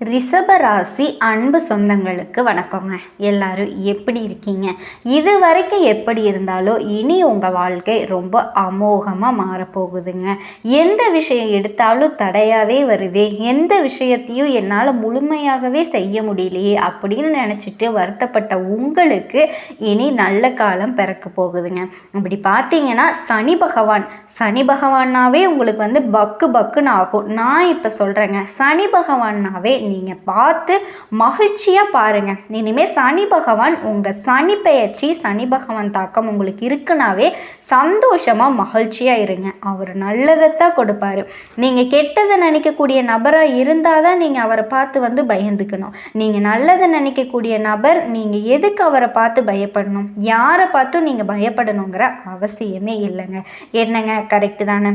ரிஷபராசி அன்பு சொந்தங்களுக்கு வணக்கங்க. எல்லாரும் எப்படி இருக்கீங்க? இது வரைக்கும் எப்படி இருந்தாலோ இனி உங்கள் வாழ்க்கை ரொம்ப அமோகமாக மாறப்போகுதுங்க. எந்த விஷயம் எடுத்தாலும் தடையாகவே வருதே, எந்த விஷயத்தையும் என்னால் முழுமையாகவே செய்ய முடியலையே அப்படின்னு நினச்சிட்டு வருத்தப்பட்ட உங்களுக்கு இனி நல்ல காலம் பிறக்க போகுதுங்க. அப்படி பார்த்தீங்கன்னா சனி பகவானாவே உங்களுக்கு பக்கு பக்குன்னு ஆகும். நான் இப்போ சொல்கிறேங்க, சனி பகவானாவே நீங்கள் பார்த்து மகிழ்ச்சியாக பாருங்கள். இனிமேல் சனி பகவான் உங்கள் சனி பெயர்ச்சி, சனி பகவான் தாக்கம் உங்களுக்கு இருக்குனாவே சந்தோஷமாக மகிழ்ச்சியாக இருங்க. அவர் நல்லதைத்தான் கொடுப்பாரு. நீங்கள் கெட்டதை நினைக்கக்கூடிய நபராக இருந்தால் தான் நீங்கள் அவரை பார்த்து பயந்துக்கணும். நீங்கள் நல்லதை நினைக்கக்கூடிய நபர், நீங்கள் எதுக்கு அவரை பார்த்து பயப்படணும்? யாரை பார்த்தும் நீங்கள் பயப்படணுங்கிற அவசியமே இல்லைங்க. என்னங்க, கரெக்டு தானே?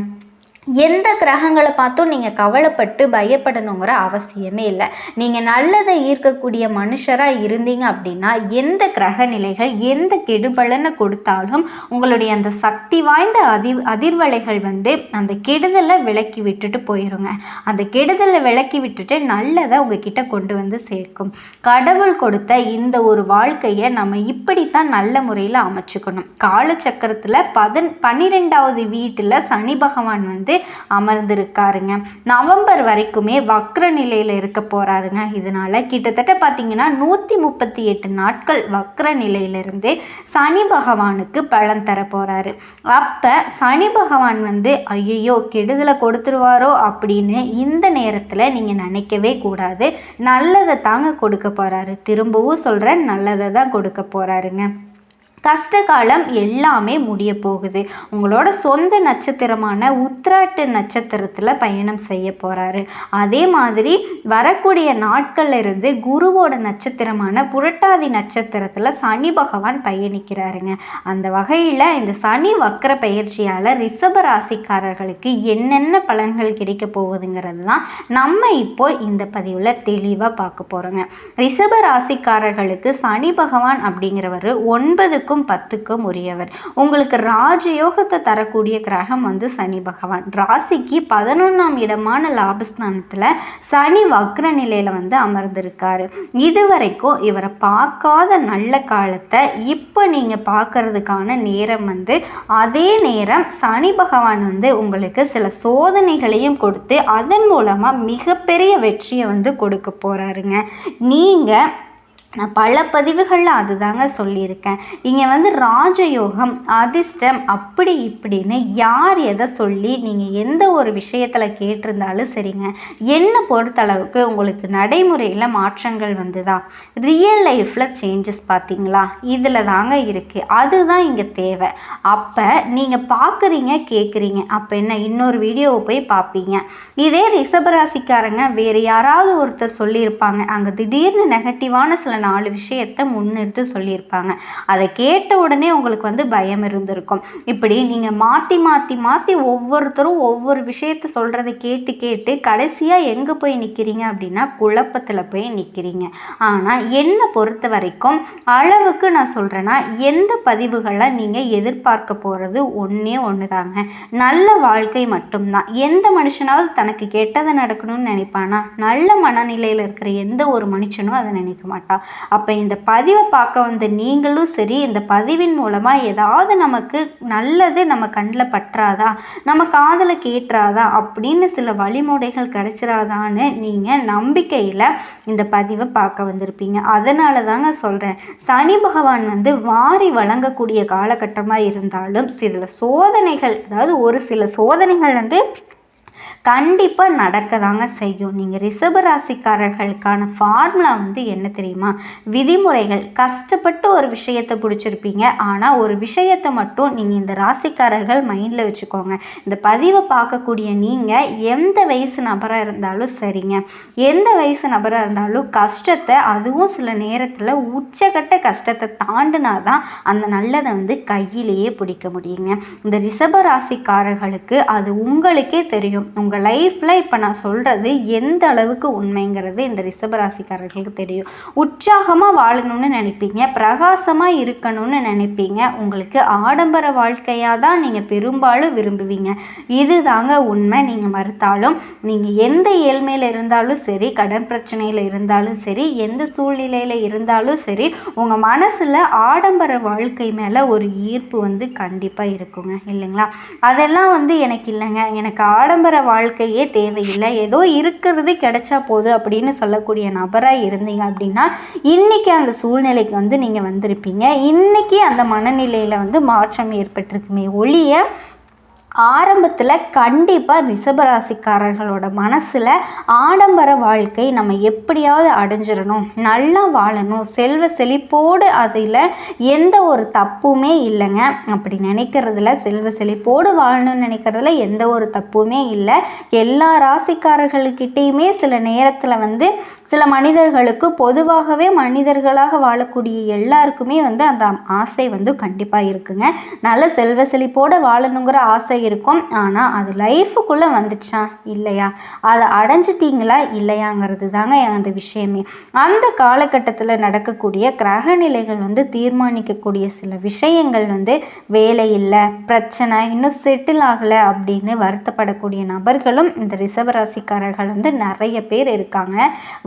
எந்த கிரகங்களை பார்த்தும் நீங்கள் கவலைப்பட்டு பயப்படணுங்கிற அவசியமே இல்லை. நீங்கள் நல்லதை ஈர்க்கக்கூடிய மனுஷராக இருந்தீங்க அப்படின்னா எந்த கிரக நிலைகள் எந்த கெடுபலனை கொடுத்தாலும் உங்களுடைய அந்த சக்தி வாய்ந்த அதிர்வலைகள் அந்த கெடுதலை விலக்கி விட்டுட்டு போயிருங்க. அந்த கெடுதலை விலக்கி விட்டுட்டு நல்லதை உங்ககிட்ட கொண்டு சேர்க்கும். கடவுள் கொடுத்த இந்த ஒரு வாழ்க்கையை நம்ம இப்படித்தான் நல்ல முறையில் அமைச்சுக்கணும். காலச்சக்கரத்தில் 12வது வீட்டில் சனி பகவான் அமர்ந்திருக்காருங்க. நவம்பர் வரைக்குமே வக்ர நிலையில் இருக்க போறாருங்க. இதனால கிட்டத்தட்ட பார்த்தீங்கன்னா 138 நாட்கள் வக்ர நிலையிலிருந்து சனி பகவானுக்கு பலன் தர போறாரு. அப்ப சனி பகவான் ஐயோ கெடுதலை கொடுத்துருவாரோ அப்படின்னு இந்த நேரத்துல நீங்க நினைக்கவே கூடாது. நல்லதை தாங்க கொடுக்க போறாரு. திரும்பவும் சொல்றேன், நல்லதை தான் கொடுக்க போறாருங்க. கஷ்டகாலம் எல்லாமே முடிய போகுது. உங்களோட சொந்த நட்சத்திரமான உத்திராட்டு நட்சத்திரத்தில் பயணம் செய்ய போகிறாரு. அதே மாதிரி வரக்கூடிய நாட்கள்ல இருந்து குருவோட நட்சத்திரமான புரட்டாதி நட்சத்திரத்தில் சனி பகவான் பயணிக்கிறாருங்க. அந்த வகையில் இந்த சனி வக்கர பயிற்சியால் ரிஷப ராசிக்காரர்களுக்கு என்னென்ன பலன்கள் கிடைக்க போகுதுங்கிறது தான் நம்ம இப்போ இந்த பதிவில் தெளிவாக பார்க்க போகிறோங்க. ரிஷப ராசிக்காரர்களுக்கு சனி பகவான் அப்படிங்கிறவர் 9க்கும் 10க்கும் உரியவர். உங்களுக்கு ராஜயோகத்தை தரக்கூடிய கிரகம் சனி பகவான். ராசிக்கு 11ஆம் இடமான லாபஸ்தானத்தில் சனி வக்ர நிலையில அமர்ந்திருக்காரு. இதுவரைக்கும் இவரை பார்க்காத நல்ல காலத்தை இப்போ நீங்க பார்க்கறதுக்கான நேரம் அதே நேரம் சனி பகவான் உங்களுக்கு சில சோதனைகளையும் கொடுத்து அதன் மூலமா மிகப்பெரிய வெற்றியை கொடுக்க போறாருங்க. நான் பல பதிவுகளில் அதுதாங்க சொல்லியிருக்கேன். இங்கே ராஜயோகம், அதிர்ஷ்டம் அப்படி இப்படின்னு யார் எதை சொல்லி நீங்கள் எந்த ஒரு விஷயத்தில் கேட்டிருந்தாலும் சரிங்க, என்னை பொறுத்தளவுக்கு உங்களுக்கு நடைமுறையில் மாற்றங்கள் வந்துதான், ரியல் லைஃப்பில் சேஞ்சஸ் பார்த்தீங்களா, இதில் தாங்க இருக்குது. அதுதான் இங்கே தேவை. அப்போ நீங்கள் பார்க்குறீங்க, கேட்குறீங்க, அப்போ என்ன இன்னொரு வீடியோவை போய் பார்ப்பீங்க. இதே ரிஷபராசிக்காரங்க வேறு யாராவது ஒருத்தர் சொல்லியிருப்பாங்க, அங்கே திடீர்னு நெகட்டிவான சில 4 விஷயத்தை முன்னிறுத்தி சொல்லியிருப்பாங்க. அதை கேட்ட உடனே உங்களுக்கு பயம் இருந்திருக்கும். இப்படி நீங்கள் மாற்றி மாற்றி மாற்றி ஒவ்வொருத்தரும் ஒவ்வொரு விஷயத்தை சொல்கிறத கேட்டு கேட்டு கடைசியாக எங்கே போய் நிற்கிறீங்க அப்படின்னா குழப்பத்தில் போய் நிற்கிறீங்க. ஆனால் என்னை பொறுத்த வரைக்கும் அளவுக்கு நான் சொல்கிறேன்னா, எந்த பதிவுகளை நீங்கள் எதிர்பார்க்க போகிறது ஒன்று தாங்க, நல்ல வாழ்க்கை மட்டும்தான். எந்த மனுஷனாவது தனக்கு கெட்டதை நடக்கணும்னு நினைப்பானா? நல்ல மனநிலையில் இருக்கிற எந்த ஒரு மனுஷனும் அதை நினைக்க மாட்டான். அப்போ இந்த பதிவை பார்க்க நீங்களும் சரி, இந்த பதிவின் மூலமாக ஏதாவது நமக்கு நல்லது நம்ம கண்ணில் பற்றாதா, நம்ம காதில் கேட்டுறாதா அப்படின்னு சில வழிமுறைகள் கிடைச்சிடாதான்னு நீங்கள் நம்பிக்கையில் இந்த பதிவை பார்க்க வந்திருப்பீங்க. அதனால தாங்க சொல்கிறேன், சனி பகவான் வாரி வழங்கக்கூடிய காலகட்டமாக இருந்தாலும் சில சோதனைகள், அதாவது ஒரு சில சோதனைகள் கண்டிப்பாக நடக்க தாங்க செய்யும். நீங்கள் ரிஷபராசிக்காரர்களுக்கான ஃபார்முலா என்ன தெரியுமா? விதிமுறைகள். கஷ்டப்பட்டு ஒரு விஷயத்தை பிடிச்சிருப்பீங்க, ஆனால் ஒரு விஷயத்தை மட்டும் நீங்கள் இந்த ராசிக்காரர்கள் மைண்டில் வச்சுக்கோங்க. இந்த பதிவை பார்க்கக்கூடிய நீங்கள் எந்த வயசு நபராக இருந்தாலும் சரிங்க, எந்த வயசு நபராக இருந்தாலும் கஷ்டத்தை, அதுவும் சில நேரத்தில் உச்சகட்ட கஷ்டத்தை தாண்டினாதான் அந்த நல்லதை கையிலேயே பிடிக்க முடியுங்க. இந்த ரிஷபராசிக்காரர்களுக்கு அது உங்களுக்கே தெரியும். உங்கள் உங்கள் லைஃப்பில் இப்போ நான் சொல்கிறது எந்த அளவுக்கு உண்மைங்கிறது இந்த ரிஷபராசிக்காரர்களுக்கு தெரியும். உற்சாகமாக வாழணும்னு நினைப்பீங்க, பிரகாசமாக இருக்கணும்னு நினைப்பீங்க. உங்களுக்கு ஆடம்பர வாழ்க்கையாக தான் நீங்கள் பெரும்பாலும் விரும்புவீங்க. இது தாங்க உண்மை. நீங்கள் மறுத்தாலும், நீங்கள் எந்த ஏழ்மையில் இருந்தாலும் சரி, கடன் பிரச்சனையில் இருந்தாலும் சரி, எந்த சூழ்நிலையில் இருந்தாலும் சரி, உங்கள் மனசில் ஆடம்பர வாழ்க்கை மேலே ஒரு ஈர்ப்பு வந்து கண்டிப்பாக இருக்குங்க, இல்லைங்களா? அதெல்லாம் வந்து எனக்கு இல்லைங்க, எனக்கு ஆடம்பர வாழ்க்கையே தேவையில்லை, ஏதோ இருக்கிறது கிடைச்சா போதும் அப்படின்னு சொல்லக்கூடிய நபராக இருந்தீங்க அப்படின்னா இன்றைக்கி அந்த சூழ்நிலைக்கு வந்து நீங்கள் வந்திருப்பீங்க. இன்றைக்கி அந்த மனநிலையில் வந்து மாற்றம் ஏற்பட்டிருக்குமே ஒழிய ஆரம்பத்தில் கண்டிப்பாக ரிஷபராசிக்காரர்களோட மனசில் ஆடம்பர வாழ்க்கை நம்ம எப்படியாவது அடைஞ்சிடணும், நல்லா வாழணும், செல்வ செழிப்போடு, அதில் எந்த ஒரு தப்புமே இல்லைங்க. அப்படி நினைக்கிறதுல, செல்வ செழிப்போடு வாழணும்னு நினைக்கிறதுல எந்த ஒரு தப்புமே இல்லை. எல்லா ராசிக்காரர்களுக்கிட்டேயுமே சில நேரத்தில் வந்து சில மனிதர்களுக்கு, பொதுவாகவே மனிதர்களாக வாழக்கூடிய எல்லாருக்குமே வந்து அந்த ஆசை வந்து கண்டிப்பாக இருக்குங்க. நல்ல செல்வ செழிப்போடு வாழணுங்கிற ஆசை இருக்கும். ஆனால் அது லைஃபுக்குள்ளே வந்துச்சா இல்லையா, அதை அடைஞ்சிட்டிங்களா இல்லையாங்கிறது தாங்க அந்த விஷயமே. அந்த காலகட்டத்தில் நடக்கக்கூடிய கிரகநிலைகள் வந்து தீர்மானிக்கக்கூடிய சில விஷயங்கள் வந்து வேலை இல்லை, பிரச்சனை, இன்னும் செட்டில் ஆகலை அப்படின்னு வருத்தப்படக்கூடிய நபர்களும் இந்த ரிஷபராசிக்காரர்கள் வந்து நிறைய பேர் இருக்காங்க.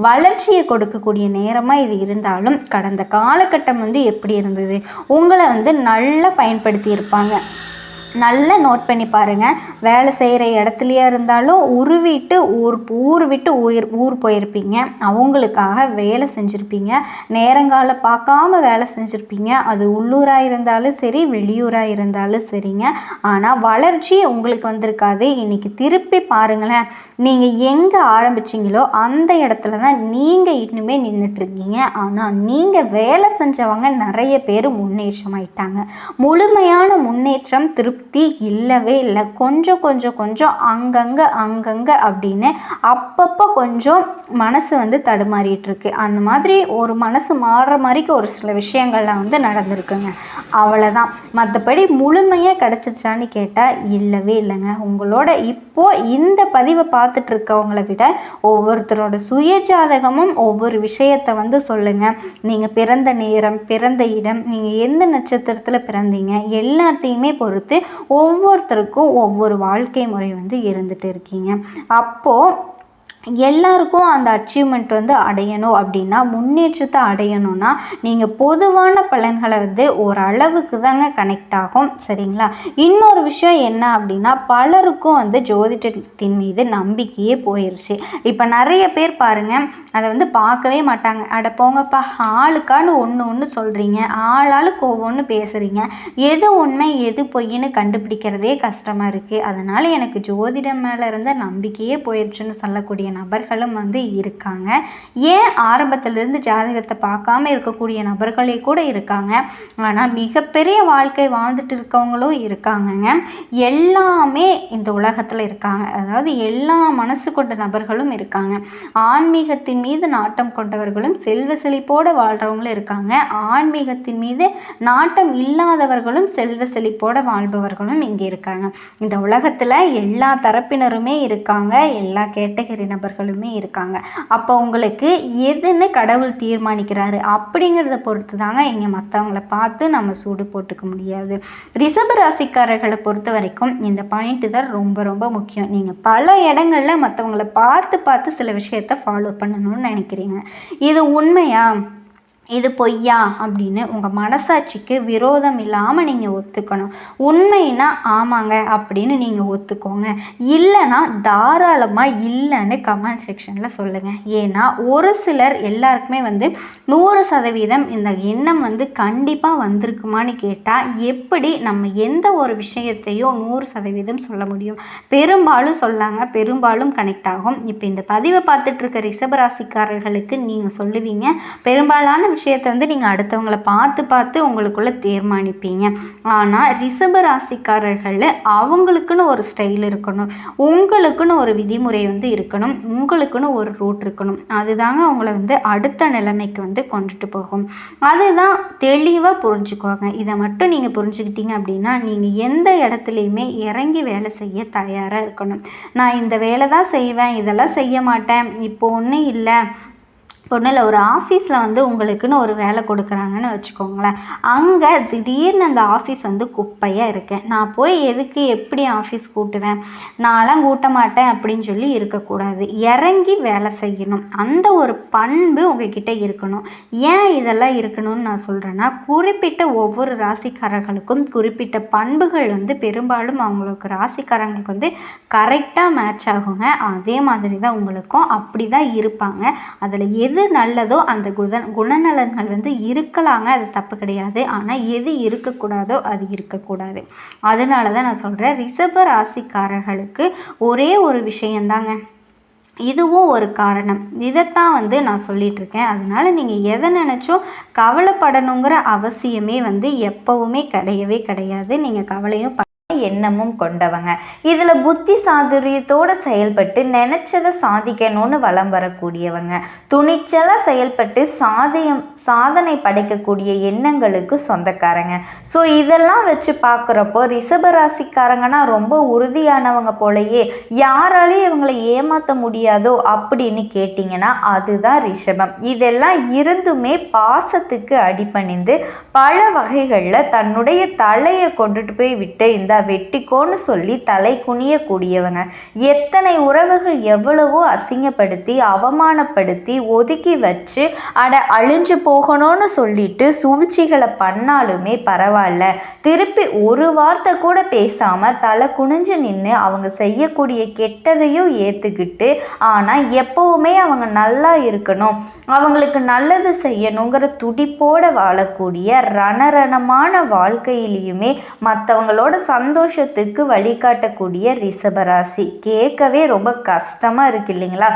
வளர்ச்சியை கொடுக்கக்கூடிய நேரமாக இது இருந்தாலும் கடந்த காலகட்டம் வந்து எப்படி இருந்தது, உங்களை வந்து நல்லா பயன்படுத்தி இருப்பாங்க. நல்லா நோட் பண்ணி பாருங்கள். வேலை செய்கிற இடத்துலையா இருந்தாலும் ஊர் விட்டு ஊர் போயிருப்பீங்க, அவங்களுக்காக வேலை செஞ்சுருப்பீங்க, நேரங்கால பார்க்காம வேலை செஞ்சுருப்பீங்க. அது உள்ளூராக இருந்தாலும் சரி, வெளியூராக இருந்தாலும் சரிங்க. ஆனால் வளர்ச்சி உங்களுக்கு வந்திருக்காது. இன்றைக்கி திருப்பி பாருங்களேன், நீங்கள் எங்கே ஆரம்பிச்சிங்களோ அந்த இடத்துல தான் நீங்கள் இன்னுமே நின்றுட்டுருக்கீங்க. ஆனால் நீங்கள் வேலை செஞ்சவங்க நிறைய பேர் முன்னேற்றமாயிட்டாங்க. முழுமையான முன்னேற்றம் திருப்தி இல்லவே இல்லை. கொஞ்சம் அங்கங்கே அப்படின்னு அப்பப்போ கொஞ்சம் மனசு வந்து தடுமாறிட்டு இருக்கு. அந்த மாதிரி ஒரு மனசு மாறுற மாதிரிக்கு ஒரு சில விஷயங்கள்லாம் வந்து நடந்திருக்குங்க, அவ்வளோதான். மற்றபடி முழுமையாக கிடச்சிச்சான்னு கேட்டால் இல்லவே இல்லைங்க. உங்களோட இப்போது இந்த பதிவை பார்த்துட்டு இருக்கவங்கள விட ஒவ்வொருத்தரோட சுயஜாதகமும் ஒவ்வொரு விஷயத்தை வந்து சொல்லுங்கள். நீங்கள் பிறந்த நேரம், பிறந்த இடம், நீங்கள் எந்த நட்சத்திரத்தில் பிறந்தீங்க எல்லாத்தையுமே பொறுத்து ஒவ்வொருத்தருக்கும் ஒவ்வொரு வாழ்க்கை முறை வந்து இருந்துட்டு இருக்கீங்க. அப்போது எல்லாருக்கும் அந்த அச்சீவ்மெண்ட் வந்து அடையணும் அப்படின்னா, முன்னேற்றத்தை அடையணும்னா நீங்கள் பொதுவான பலன்களை வந்து ஓரளவுக்கு தாங்க கனெக்ட் ஆகும், சரிங்களா? இன்னொரு விஷயம் என்ன அப்படின்னா, பலருக்கும் வந்து ஜோதிடத்தின் மீது நம்பிக்கையே போயிடுச்சு. இப்போ நிறைய பேர் பாருங்கள், அதை வந்து பார்க்கவே மாட்டாங்க. அட போங்கப்பா, ஆளுக்கான்னு ஒன்று சொல்கிறீங்க, ஆளுக்கு ஒவ்வொன்று பேசுகிறீங்க, எது உண்மை எது பொய்ன்னு கண்டுபிடிக்கிறதே கஷ்டமாக இருக்குது, அதனால் எனக்கு ஜோதிடம் மேலே இருந்த நம்பிக்கையே போயிடுச்சுன்னு சொல்லக்கூடிய நபர்களும் வந்து இருக்காங்க. ஏன் ஆரம்பத்திலிருந்து ஜாதகத்தை பார்க்காம இருக்கக்கூடிய நபர்களே கூட இருக்காங்க. ஆனால் மிகப்பெரிய வாழ்க்கை வாழ்ந்துட்டு இருக்கவங்களும் இருக்காங்கங்க. எல்லாமே இந்த உலகத்தில் இருக்காங்க. அதாவது எல்லா மனசு கொண்ட நபர்களும் இருக்காங்க. ஆன்மீகத்தின் மீது நாட்டம் கொண்டவர்களும் செல்வ செழிப்போடு வாழ்கிறவங்களும் இருக்காங்க. ஆன்மீகத்தின் மீது நாட்டம் இல்லாதவர்களும் செல்வ செழிப்போடு வாழ்பவர்களும் இங்கே இருக்காங்க. இந்த உலகத்தில் எல்லா தரப்பினருமே இருக்காங்க, எல்லா கேட்டகரி நபர்களுமே இருக்காங்க. அப்போ உங்களுக்கு எதுன்னு கடவுள் தீர்மானிக்கிறாரு அப்படிங்கிறத பொறுத்து தாங்க இங்கே மற்றவங்கள பார்த்து நம்ம சூடு போட்டுக்க முடியாது. ரிஷப ராசிக்காரர்களை பொறுத்த வரைக்கும் இந்த பாயிண்ட் தான் ரொம்ப ரொம்ப முக்கியம். நீங்கள் பல இடங்களில் மற்றவங்களை பார்த்து சில விஷயத்தை ஃபாலோ பண்ணணும்னு நினைக்கிறீங்க. இது உண்மையா, இது பொய்யா அப்படின்னு உங்கள் மனசாட்சிக்கு விரோதம் இல்லாமல் நீங்கள் ஒத்துக்கணும். உண்மைன்னா ஆமாங்க அப்படின்னு நீங்கள் ஒத்துக்கோங்க, இல்லைன்னா தாராளமாக இல்லைன்னு கமெண்ட் செக்ஷனில் சொல்லுங்கள். ஏன்னா ஒரு சிலர் எல்லாருக்குமே வந்து 100% இந்த எண்ணம் வந்து கண்டிப்பாக வந்திருக்குமான்னு கேட்டால் எப்படி நம்ம எந்த ஒரு விஷயத்தையும் 100% சொல்ல முடியும்? பெரும்பாலும் சொல்லாங்க, பெரும்பாலும் கனெக்ட் ஆகும். இப்போ இந்த பதிவை பார்த்துட்ருக்க ரிஷபராசிக்காரர்களுக்கு நீங்கள் சொல்லுவீங்க, பெரும்பாலான விஷயத்தை வந்து நீங்கள் அடுத்தவங்களை பார்த்து பார்த்து உங்களுக்குள்ளே தீர்மானிப்பீங்க. ஆனால் ரிஷப ராசிக்காரர்களில் அவங்களுக்குன்னு ஒரு ஸ்டைல் இருக்கணும், உங்களுக்குன்னு ஒரு விதிமுறை வந்து இருக்கணும், உங்களுக்குன்னு ஒரு ரூட் இருக்கணும். அதுதாங்க அவங்கள வந்து அடுத்த நிலைமைக்கு வந்து கொண்டுட்டு போகும். அதுதான் தெளிவாக புரிஞ்சுக்கோங்க. இதை மட்டும் நீங்கள் புரிஞ்சுக்கிட்டீங்க அப்படின்னா நீங்கள் எந்த இடத்துலையுமே இறங்கி வேலை செய்ய தயாராக இருக்கணும். நான் இந்த வேலை தான் செய்வேன், இதெல்லாம் செய்ய மாட்டேன், இப்போ ஒன்றும் இல்லை, ஒன்றும் இல்லை. ஒரு ஆஃபீஸில் வந்து உங்களுக்குன்னு ஒரு வேலை கொடுக்குறாங்கன்னு வச்சுக்கோங்களேன். அங்கே திடீர்னு அந்த ஆஃபீஸ் வந்து குப்பையாக இருக்கேன், நான் போய் எதுக்கு எப்படி ஆஃபீஸ் கூட்டுவேன், நான்லாம் கூட்ட மாட்டேன் அப்படின்னு சொல்லி இருக்கக்கூடாது. இறங்கி வேலை செய்யணும். அந்த ஒரு பண்பு உங்ககிட்ட இருக்கணும். ஏன் இதெல்லாம் இருக்கணும்னு நான் சொல்கிறேன்னா, குறிப்பிட்ட ஒவ்வொரு ராசிக்காரர்களுக்கும் குறிப்பிட்ட பண்புகள் வந்து பெரும்பாலும் அவங்களுக்கு ராசிக்காரங்களுக்கு வந்து கரெக்டாக மேட்ச் ஆகுங்க. அதே மாதிரி தான் உங்களுக்கும் அப்படி தான் இருப்பாங்க. அதில் எது நல்லதோ அந்த குணநலன்கள் வந்து இருக்கலாங்க, அது தப்பு கிடையாது. ஆனால் எது இருக்கக்கூடாதோ அது இருக்கக்கூடாது. அதனால தான் நான் சொல்கிறேன், ரிஷப ராசிக்காரர்களுக்கு ஒரே ஒரு விஷயந்தாங்க, இதுவும் ஒரு காரணம். இதைத்தான் வந்து நான் சொல்லிகிட்ருக்கேன். அதனால் நீங்கள் எதை நினச்சும் கவலைப்படணுங்கிற அவசியமே வந்து எப்போவுமே கிடையவே கிடையாது. நீங்கள் கவலையும் எண்ணமும் கொண்டவங்க. இதில் புத்தி சாதுரியத்தோடு செயல்பட்டு நினச்சதை சாதிக்கணும்னு வலம் வரக்கூடியவங்க. துணிச்சலாக செயல்பட்டு சாதனை படைக்கக்கூடிய எண்ணங்களுக்கு சொந்தக்காரங்க. ஸோ இதெல்லாம் வச்சு பார்க்குறப்போ ரிஷபராசிக்காரங்கன்னா ரொம்ப உறுதியானவங்க போலயே, யாராலையும் இவங்களை ஏமாற்ற முடியாதோ அப்படின்னு கேட்டிங்கன்னா அதுதான் ரிஷபம். இதெல்லாம் இருந்துமே பாசத்துக்கு அடிபணிந்து பல வகைகளில் தன்னுடைய தலையை கொண்டுட்டு போய் விட்டு இந்த வெட்டிக்கோன்னு சொல்லி தலை குனியக்கூடியவங்க. எத்தனை உறவுகள் எவ்வளவோ அசிங்கப்படுத்தி அவமானப்படுத்தி ஒதுக்கி வச்சு அழிஞ்சு போகணும்னு சொல்லிட்டு சூழ்ச்சிகளை பண்ணாலுமே பரவாயில்ல, திருப்பி ஒரு வார்த்தை கூட பேசாமல் தலை குனிஞ்சு நின்று அவங்க செய்யக்கூடிய கெட்டதையும் ஏற்றுக்கிட்டு, ஆனால் எப்போவுமே அவங்க நல்லா இருக்கணும், அவங்களுக்கு நல்லது செய்யணுங்கிற துடிப்போடு வாழக்கூடிய ரணரணமான வாழ்க்கையிலையுமே மற்றவங்களோட சந்தோஷத்துக்கு வழிகாட்டக்கூடிய ரிஷபராசி. கேட்கவே ரொம்ப கஷ்டமாக இருக்குது இல்லைங்களா?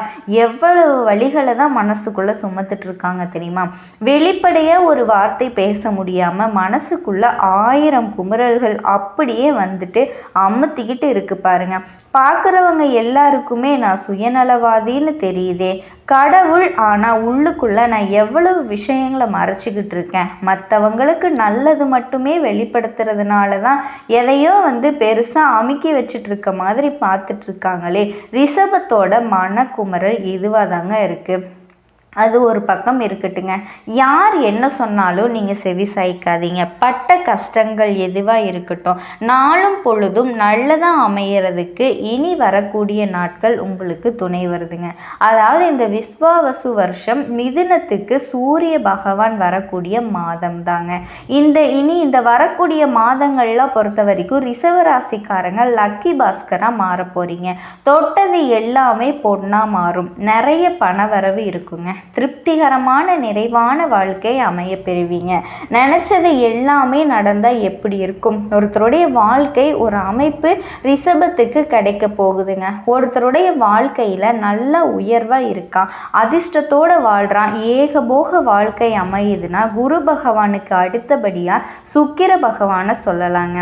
எவ்வளவு வழிகளை தான் மனசுக்குள்ளே சுமத்துட்டு இருக்காங்க தெரியுமா? வெளிப்படையாக ஒரு வார்த்தை பேச முடியாமல் மனசுக்குள்ள 1000 குமுறல்கள் அப்படியே வந்துட்டு அமுத்திக்கிட்டு இருக்கு பாருங்க. பார்க்குறவங்க எல்லாருக்குமே நான் சுயநலவாதின்னு தெரியுதே கடவுள், ஆனால் உள்ளுக்குள்ளே நான் எவ்வளவு விஷயங்களை மறைச்சிக்கிட்டு இருக்கேன். மற்றவங்களுக்கு நல்லது மட்டுமே வெளிப்படுத்துறதுனால தான் எதையோ வந்து பெருசாக அமுக்கி வச்சுட்டு இருக்க மாதிரி பார்த்துட்ருக்காங்களே. ரிஷபத்தோட மனக்குமரல் இதுவாக தாங்க இருக்குது. அது ஒரு பக்கம் இருக்கட்டுங்க. யார் என்ன சொன்னாலும் நீங்கள் செவி சாய்க்காதீங்க. பட்ட கஷ்டங்கள் எதுவாக இருக்கட்டும், நாளும் பொழுதும் நல்லதாக அமையறதுக்கு இனி வரக்கூடிய நாட்கள் உங்களுக்கு துணை வருதுங்க. அதாவது இந்த விஸ்வாவசு வருஷம் மிதுனத்துக்கு சூரிய பகவான் வரக்கூடிய மாதம் தாங்க. இந்த வரக்கூடிய மாதங்கள்லாம் பொறுத்த வரைக்கும் ரிஷபராசிக்காரங்க லக்கி பாஸ்கராக மாற போகிறீங்க. தொட்டது எல்லாமே பொண்ணாக மாறும். நிறைய பணவரவு இருக்குங்க. திருப்திகரமான நிறைவான வாழ்க்கை அமைய பெறுவீங்க. நினச்சது எல்லாமே நடந்தால் எப்படி இருக்கும்? ஒருத்தருடைய வாழ்க்கை ஒரு அமைப்பு ரிஷபத்துக்கு கிடைக்க போகுதுங்க. ஒருத்தருடைய வாழ்க்கையில் நல்ல உயர்வாக இருக்கான், அதிர்ஷ்டத்தோடு வாழ்கிறான், ஏகபோக வாழ்க்கை அமையுதுன்னா குரு பகவானுக்கு அடுத்தபடியாக சுக்கிர பகவானை சொல்லலாங்க.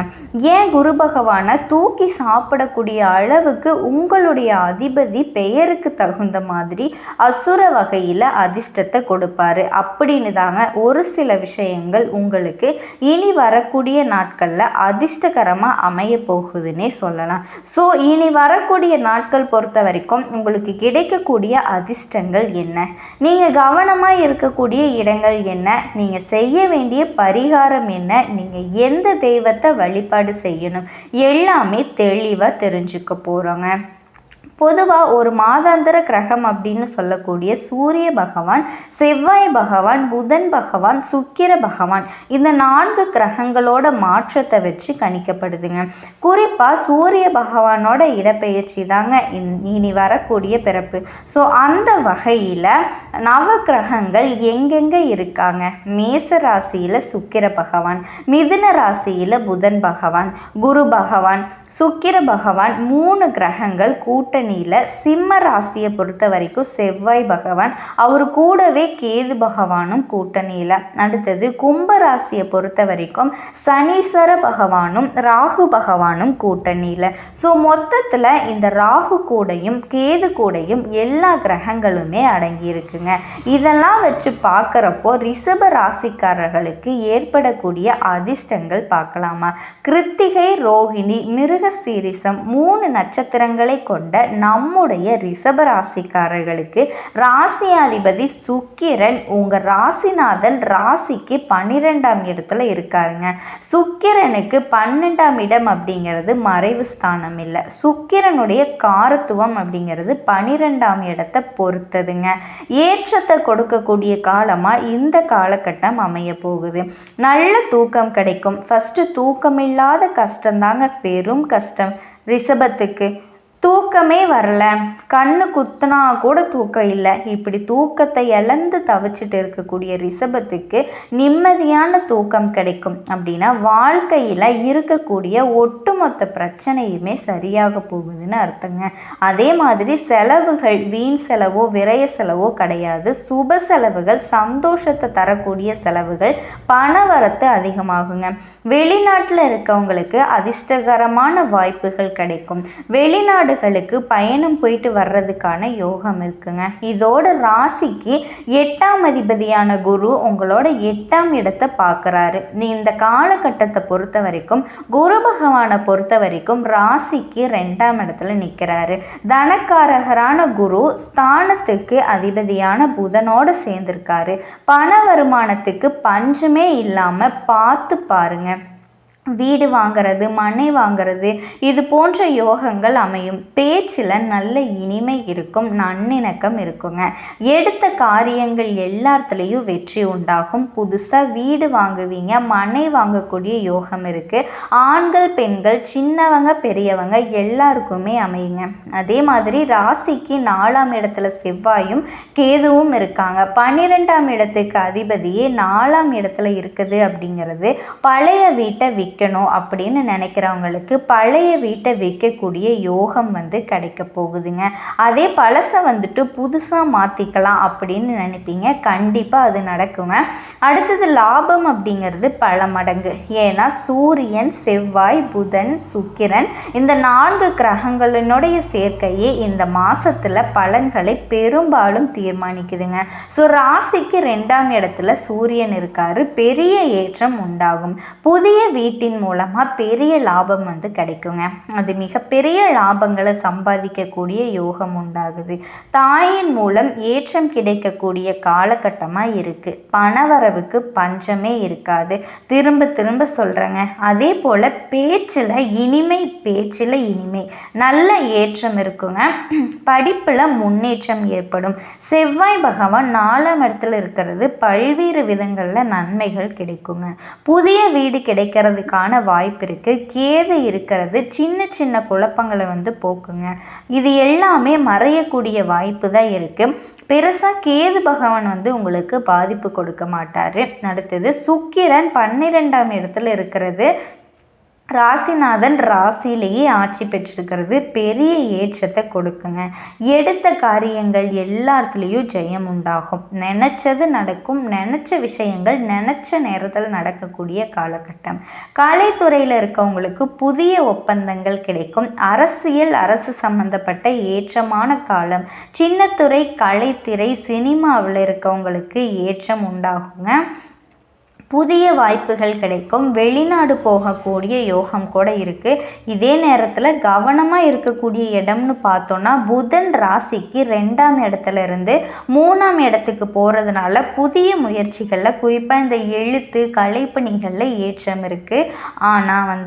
ஏன் குரு பகவானை தூக்கி சாப்பிடக்கூடிய அளவுக்கு உங்களுடைய அதிபதி பெயருக்கு தகுந்த மாதிரி அசுர வகையில் அதிர்ஷ்டத்தை கொடுப்பாரு அப்படின்னு தாங்க ஒரு சில விஷயங்கள் உங்களுக்கு இனி வரக்கூடிய நாட்களில் அதிர்ஷ்டகரமாக அமைய போகுதுன்னே சொல்லலாம். ஸோ இனி வரக்கூடிய நாட்கள் பொறுத்த வரைக்கும் உங்களுக்கு கிடைக்கக்கூடிய அதிர்ஷ்டங்கள் என்ன, நீங்கள் கவனமாக இருக்கக்கூடிய இடங்கள் என்ன, நீங்கள் செய்ய வேண்டிய பரிகாரம் என்ன, நீங்கள் எந்த தெய்வத்தை வழிபாடு செய்யணும், எல்லாமே தெளிவாக தெரிஞ்சுக்க போகிறோங்க. பொதுவாக ஒரு மாதாந்திர கிரகம் அப்படின்னு சொல்லக்கூடிய சூரிய பகவான், செவ்வாய் பகவான், புதன் பகவான், சுக்கிர பகவான், இந்த 4 கிரகங்களோட மாற்றத்தை வச்சு கணிக்கப்படுதுங்க. குறிப்பாக சூரிய பகவானோட இடப்பெயர்ச்சி தாங்க இனி வரக்கூடிய பிறப்பு. ஸோ அந்த வகையில் நவ கிரகங்கள் எங்கெங்கே இருக்காங்க? மேச ராசியில் சுக்கிர பகவான், மிதுன ராசியில் புதன் பகவான், குரு பகவான், சுக்கிர பகவான், 3 கிரகங்கள் கூட்டணி கூட்டணியில் சிம்ம ராசியை பொறுத்த வரைக்கும் செவ்வாய் பகவான், அவர் கூடவே கேது பகவானும் கூட்டணியில். அடுத்தது கும்ப ராசியை பொறுத்த வரைக்கும் சனீஸ்வர பகவானும் ராகு பகவானும் கூட்டணியில். ஸோ மொத்தத்தில் இந்த ராகு கூடையும் கேது கூடையும் எல்லா கிரகங்களுமே அடங்கி இருக்குங்க. இதெல்லாம் வச்சு பார்க்குறப்போ ரிஷப ராசிக்காரர்களுக்கு ஏற்படக்கூடிய அதிர்ஷ்டங்கள் பார்க்கலாமா? கிருத்திகை, ரோகிணி, மிருகசீரிசம் 3 நட்சத்திரங்களை கொண்ட நம்முடைய ரிஷப ராசிக்காரர்களுக்கு ராசியாதிபதி சுக்கிரன் உங்கள் ராசிநாதன் ராசிக்கு 12ஆம் இடத்துல இருக்காருங்க. சுக்கிரனுக்கு 12ஆம் இடம் அப்படிங்கிறது மறைவு ஸ்தானம் இல்லை. சுக்கிரனுடைய காரத்துவம் அப்படிங்கிறது 12ஆம் இடத்தை பொறுத்ததுங்க. ஏற்றத்தை கொடுக்கக்கூடிய காலமாக இந்த காலகட்டம் அமைய போகுது. நல்ல தூக்கம் கிடைக்கும். ஃபஸ்ட்டு தூக்கமில்லாத கஷ்டம்தாங்க பெரும் கஷ்டம் ரிஷபத்துக்கு. தூக்கமே வரல, கண்ணு குத்துனா கூட தூக்கம் இல்லை, இப்படி தூக்கத்தை இழந்து தவிச்சிட்டு இருக்கக்கூடிய ரிஷபத்துக்கு நிம்மதியான தூக்கம் கிடைக்கும் அப்படின்னா வாழ்க்கையில் இருக்கக்கூடிய ஒட்டுமொத்த பிரச்சனையுமே சரியாக போகுதுன்னு அர்த்தங்க. அதே மாதிரி செலவுகள் வீண் செலவோ விரய செலவோ கிடையாது. சுப செலவுகள், சந்தோஷத்தை தரக்கூடிய செலவுகள், பணவரத்து அதிகமாகுங்க. வெளிநாட்டில் இருக்கவங்களுக்கு அதிர்ஷ்டகரமான வாய்ப்புகள் கிடைக்கும். வெளிநாடு பயணம் போயிட்டு வர்றதுக்கான யோகம் இருக்குங்க. இதோட ராசிக்கு 8ஆம் அதிபதியான குரு உங்களோட 8ஆம் இடத்தை பார்க்குறாரு. இந்த காலகட்டத்தை பொறுத்த வரைக்கும் குரு பகவானை பொறுத்த வரைக்கும் ராசிக்கு 2ஆம் இடத்துல நிற்கிறாரு. தனக்காரகரான குரு ஸ்தானத்துக்கு அதிபதியான புதனோட சேர்ந்திருக்காரு. பண வருமானத்துக்கு பஞ்சமே இல்லாமல் பார்த்து பாருங்க. வீடு வாங்கிறது, மனை வாங்கிறது, இது போன்ற யோகங்கள் அமையும். பேச்சில் நல்ல இனிமை இருக்கும், நன்னிணக்கம் இருக்குங்க. எடுத்த காரியங்கள் எல்லாத்துலேயும் வெற்றி உண்டாகும். புதுசாக வீடு வாங்குவீங்க, மனை வாங்கக்கூடிய யோகம் இருக்குது. ஆண்கள் பெண்கள் சின்னவங்க பெரியவங்க எல்லாருக்குமே அமையுங்க. அதே மாதிரி ராசிக்கு 4ஆம் இடத்துல செவ்வாயும் கேதுவும் இருக்காங்க. 12ஆம் இடத்துக்கு அதிபதியே 4ஆம் இடத்துல இருக்குது அப்படிங்கிறது பழைய வீட்டை அப்படின்னு நினைக்கிறவங்களுக்கு பழைய வீட்டை விற்கக்கூடிய யோகம் கிடைக்க போகுதுங்க. அதே பழசை புதுசாக மாற்றிக்கலாம் அப்படின்னு நினைப்பீங்க. கண்டிப்பாக அது நடக்குங்க. அடுத்தது லாபம் அப்படிங்கிறது பல மடங்கு. ஏன்னா சூரியன், செவ்வாய், புதன், சுக்கிரன் இந்த 4 கிரகங்களினுடைய சேர்க்கையே இந்த மாதத்தில் பலன்களை பெரும்பாலும் தீர்மானிக்குதுங்க. ஸோ ராசிக்கு 2ஆம் இடத்துல சூரியன் இருக்காரு. பெரிய ஏற்றம் உண்டாகும். புதிய வீட்டின் மூலமாக பெரிய லாபம் கிடைக்குங்க. அது மிகப்பெரிய லாபங்களை சம்பாதிக்கக்கூடிய யோகம் உண்டாகுது. தாயின் மூலம் ஏற்றம் கிடைக்கக்கூடிய காலகட்டமாக இருக்குது. பணவரவுக்கு பஞ்சமே இருக்காது. திரும்ப திரும்ப சொல்கிறேங்க. அதே போல் பேச்சில் இனிமை, நல்ல ஏற்றம் இருக்குங்க. படிப்பில் முன்னேற்றம் ஏற்படும். செவ்வாய் பகவான் 4ஆம் இடத்துல இருக்கிறது பல்வேறு விதங்களில் நன்மைகள் கிடைக்குங்க. புதிய வீடு கிடைக்கிறதுக்கான வாய்ப்பு இருக்கு. கேது இருக்கிறது சின்ன சின்ன குழப்பங்களை போக்குங்க. இது எல்லாமே மறையக்கூடிய வாய்ப்பு தான் இருக்கு. பெருசா கேது பகவான் உங்களுக்கு பாதிப்பு கொடுக்க மாட்டாரு. அடுத்தது சுக்கிரன் 12ஆம் இடத்துல இருக்கிறது. ராசிநாதன் ராசியிலேயே ஆட்சி பெற்றிருக்கிறது பெரிய ஏற்றத்தை கொடுக்குங்க. எடுத்த காரியங்கள் எல்லாத்துலேயும் ஜெயம் உண்டாகும். நினச்சது நடக்கும். நினச்ச விஷயங்கள் நினச்ச நேரத்தில் நடக்கக்கூடிய காலகட்டம். கலைத்துறையில் இருக்கவங்களுக்கு புதிய ஒப்பந்தங்கள் கிடைக்கும். அரசு சம்பந்தப்பட்ட ஏற்றமான காலம். சின்னத்துறை, கலைத்துறை, சினிமாவில் இருக்கவங்களுக்கு ஏற்றம் உண்டாகுங்க. புதிய வாய்ப்புகள் கிடைக்கும். வெளிநாடு போகக்கூடிய யோகம் கூட இருக்குது. இதே நேரத்தில் கவனமாக இருக்கக்கூடிய இடம்னு பார்த்தோன்னா புதன் ராசிக்கு 2ஆம் இடத்துல இருந்து 3ஆம் இடத்துக்கு போகிறதுனால புதிய முயற்சிகளில் குறிப்பாக இந்த எழுத்து கலைப்பணிகளில் ஏற்றம் இருக்குது. ஆனால்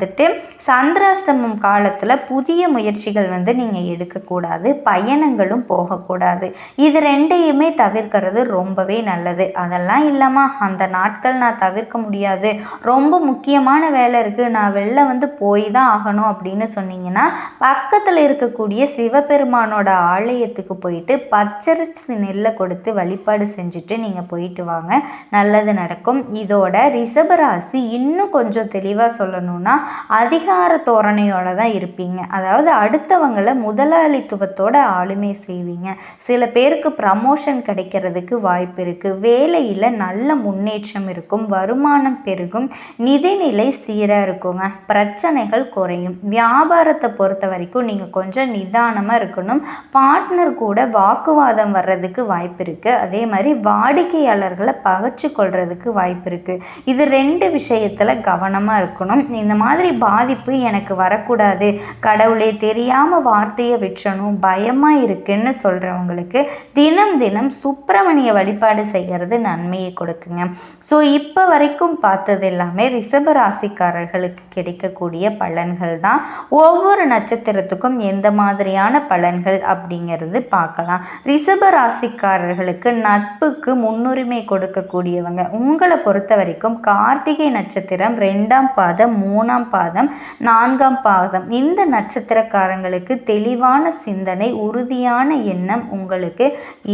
சந்திராஷ்டமம் காலத்தில் புதிய முயற்சிகள் நீங்கள் எடுக்கக்கூடாது. பயணங்களும் போகக்கூடாது. இது ரெண்டையுமே தவிர்க்கிறது ரொம்பவே நல்லது. அதெல்லாம் இல்லாமல் அந்த நாட்கள் நான் தவிர்க்க முடியாது, ரொம்ப முக்கியமான வேலை இருக்குது, நான் வெளில வந்து போய் தான் ஆகணும் அப்படின்னு சொன்னீங்கன்னா பக்கத்தில் இருக்கக்கூடிய சிவபெருமானோட ஆலயத்துக்கு போயிட்டு பச்சரிசி நெல்லை கொடுத்து வழிபாடு செஞ்சுட்டு நீங்கள் போயிட்டு வாங்க, நல்லது நடக்கும். இதோட ரிஷபராசி இன்னும் கொஞ்சம் தெளிவாக சொல்லணும்னா அதிகார தோரணையோட தான் இருப்பீங்க. அதாவது அடுத்தவங்களை முதலாளித்துவத்தோட ஆளுமை செய்வீங்க. சில பேருக்கு ப்ரமோஷன் கிடைக்கிறதுக்கு வாய்ப்பு இருக்குது, வேலையில் நல்ல முன்னேற்றம் இருக்கும், வருமானம் பெருகும், நிதிநிலை சீராக இருக்குங்க, பிரச்சனைகள் குறையும். வியாபாரத்தை பொறுத்த வரைக்கும் நீங்கள் கொஞ்சம் நிதானமாக இருக்கணும். பார்ட்னர் கூட வாக்குவாதம் வர்றதுக்கு வாய்ப்பு இருக்குது. அதே மாதிரி வாடிக்கையாளர்களை பகைச்சு கொள்றதுக்கு வாய்ப்பு இருக்குது. இது 2 விஷயத்தில் கவனமாக இருக்கணும். இந்த மாதிரி பாதிப்பு எனக்கு வரக்கூடாது, கடவுளே தெரியாமல் வார்த்தையை விற்றணும், பயமாக இருக்குன்னு சொல்கிறவங்களுக்கு தினம் தினம் சுப்பிரமணிய வழிபாடு செய்கிறது நன்மையை கொடுக்குங்க. ஸோ இப்போ வரைக்கும் பார்த்தது எல்லாமே ரிஷபராசிக்காரர்களுக்கு கிடைக்கக்கூடிய பலன்கள் தான். ஒவ்வொரு நட்சத்திரத்துக்கும் எந்த மாதிரியான பலன்கள் அப்படிங்கிறது பார்க்கலாம். ரிஷபராசிக்காரர்களுக்கு நட்புக்கு முன்னுரிமை கொடுக்கக்கூடியவங்க. உங்களை பொறுத்த வரைக்கும் கார்த்திகை நட்சத்திரம் 2ஆம் பாதம், 3ஆம் பாதம், 4ஆம் பாதம் இந்த நட்சத்திரக்காரங்களுக்கு தெளிவான சிந்தனை, உறுதியான எண்ணம் உங்களுக்கு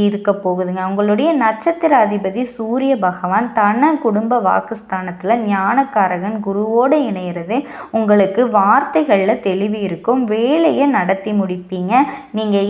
இருக்க போகுதுங்க. உங்களுடைய நட்சத்திர அதிபதி சூரிய பகவான் தன குடும்ப வாக்குஸ்தானத்தில் ஞானக்காரகன் குருவோடு இணையிறது உங்களுக்கு வார்த்தைகளில் தெளிவு இருக்கும், வேலையை நடத்தி முடிப்பீங்க. நீங்கள்